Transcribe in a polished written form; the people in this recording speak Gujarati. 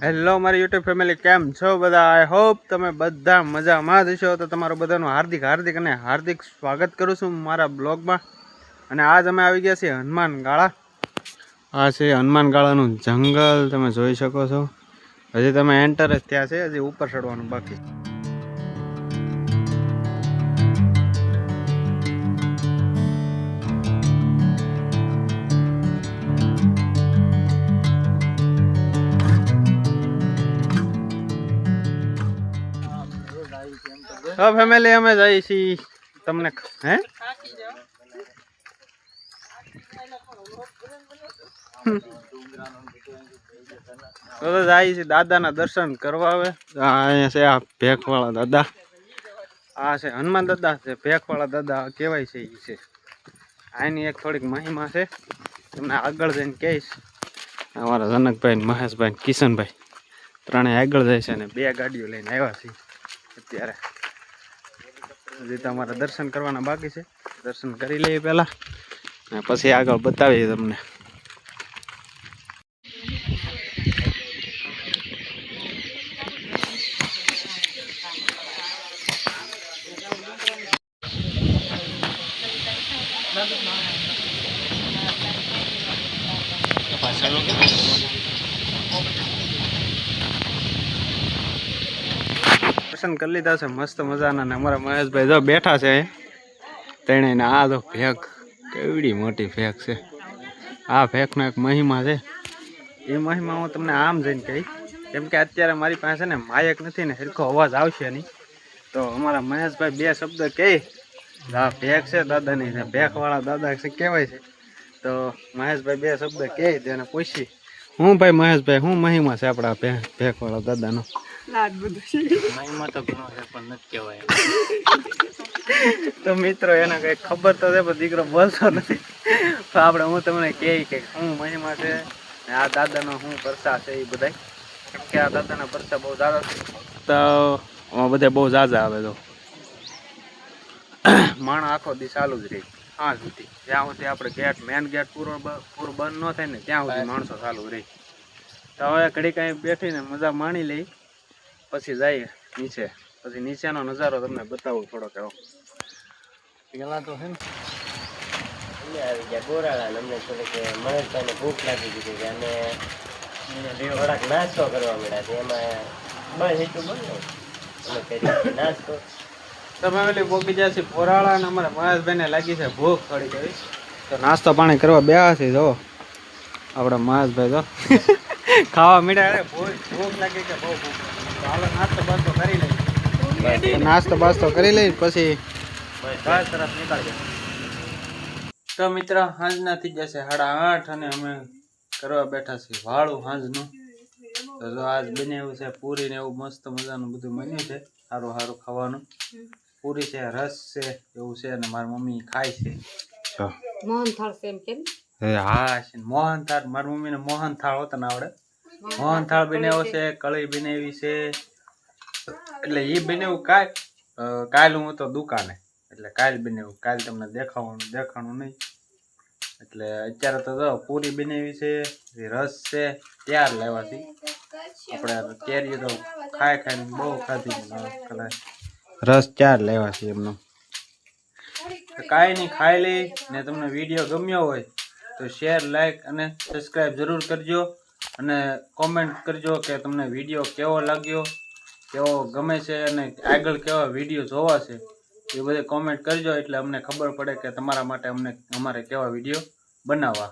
હેલો મારી યુટ્યુબ ફેમિલી, કેમ છો બધા? આઈ હોપ તમે બધા મજામાં જ હશો. તો તમારું બધાનું હાર્દિક સ્વાગત કરું છું મારા બ્લોગમાં. અને આજ અમે આવી ગયા છીએ હનુમાન ગાળા. આ છે હનુમાન ગાળાનું જંગલ, તમે જોઈ શકો છો. હજી તમે એન્ટર જ થયા છે, હજી ઉપર ચડવાનું બાકી. ફેમિલી અમે જઈએ છીએ તમને હે તો જાય છે દાદાના દર્શન કરવા. આવે અહીંયા છે આ ભેખવાળા દાદા. આ છે હનુમાન દાદા છે, ભેખવાળા દાદા કહેવાય છે. એ છે આની એક થોડીક મહિમા છે, તમને આગળ જઈને કહીશ. અમારા જનકભાઈ, મહેશભાઈ, કિશનભાઈ ત્રણેય આગળ જાય છે અને 2 ગાડીઓ લઈને આવ્યા છે અત્યારે. હજી તમારા દર્શન કરવાના બાકી છે, દર્શન કરી લઈએ પહેલા અને પછી આગળ બતાવીએ તમને. દર્શન કરી લીધા છે મસ્ત મજાના. ને અમારા મહેશભાઈ જો બેઠા છે તેણે. આ તો ભેખ કેવડી મોટી ભેખ છે. આ ભેખનો એક મહિમા છે, એ મહિમા હું તમને આમ જઈને કહી. કેમ કે અત્યારે મારી પાસે ને માયક નથી ને સરખો અવાજ આવશે નહીં. તો અમારા મહેશભાઈ 2 શબ્દ કહે. આ ભેખ છે દાદાની, ભેખવાળા દાદા છે કહેવાય છે. તો મહેશભાઈ 2 શબ્દ કહે તેને પૂછી. હું ભાઈ મહેશભાઈ, હું મહિમા છે આપણા ભેખવાળા દાદાનો? તો મિત્રો એને કઈ ખબર તો છે પણ દીકરો બોલતો નથી. તો આપણે હું તમને કહે કે શું મહિમા છે, આ દાદાનો શું પરસા છે એ બધા. કેમ કે આ દાદાના પરસા બહુ ઝાઝા છે, તો બધા બહુ ઝાઝા આવે. તો માણસ આખો દી ચાલુ જ રહે હા સુધી, જ્યાં સુધી આપણે મેન ગેટ પૂરો બંધ ન થાય ને ત્યાં સુધી માણસો ચાલુ રહે. તો હવે ઘડી કાંઈ બેઠીને મજા માણી લઈ, પછી જાય નીચે. પછી નીચેનો નજારો તમને બતાવું થોડોક એવો. પેલા તો છે ને આવી ગયા ગોરાળા, અમને થોડીક મહેશભાઈને ભૂખ લાગી ગઈ હતી અને થોડાક નાસ્તો કરવા મળ્યા છે. એમાં બસ એટલું બન્યું અમે નાસ્તો. તમે પેલી પોકી જાય છે ગોરાળા, અને અમારા મહેશભાઈને લાગી છે ભૂખ થોડી એવી. તો નાસ્તો પાણી કરવા બેહા છે. જો આપણા મહેશભાઈ તો ખાવા મળ્યા. ભૂખ લાગી કે બહુ ભૂખ. હાલો નાસ્તો બાસ્તો કરી લઈએ, નાસ્તો બાસ્તો કરી લઈ પછી તરફ નીકળીએ. તો મિત્ર સાંજના થઈ જશે 8:30 અને અમે કરવા બેઠા છીએ વાળું સાંજનું. તો જો આજ બનાવ્યું છે પૂરી ને એવું મસ્ત મજાનું બધું બન્યું છે, સારું સારું ખાવાનું. પૂરી છે, રસ છે, એવું છે. અને મારી મમ્મી ખાય છે. મોહનથાળ છે એમ કેમ? હા મોહનથાળ. મારી મમ્મીને મોહનથાળ હોતો ને આવડે. મોહનથાળ બનાવ્યો છે, કળી બનાવી છે. એટલે એ બનાવ્યું કાલ હું તો દુકાને, એટલે કાલ બનાવ્યું. કાલ તમને દેખાણું નહીં. એટલે અત્યારે તો જો પૂરી બનાવી છે, રસ છે, ત્યાર લેવાથી. આપણે કેરી તો ખાઈને બહુ ખાધી, રસ 4 લેવા છે એમનો. કાંઈ નહીં, ખાઈ લઈ ને. તમને વિડીયો ગમ્યો હોય તો શેર, લાઈક અને સબસ્ક્રાઈબ જરૂર કરજો. અને કોમેન્ટ કરજો કે તમને વિડીયો કેવો લાગ્યો, કેવો ગમે છે, અને આગળ કેવા વિડીયો જોવા છે એ બધે કોમેન્ટ કરજો. એટલે અમને ખબર પડે કે તમારા માટે અમારે કેવા વિડીયો બનાવવા.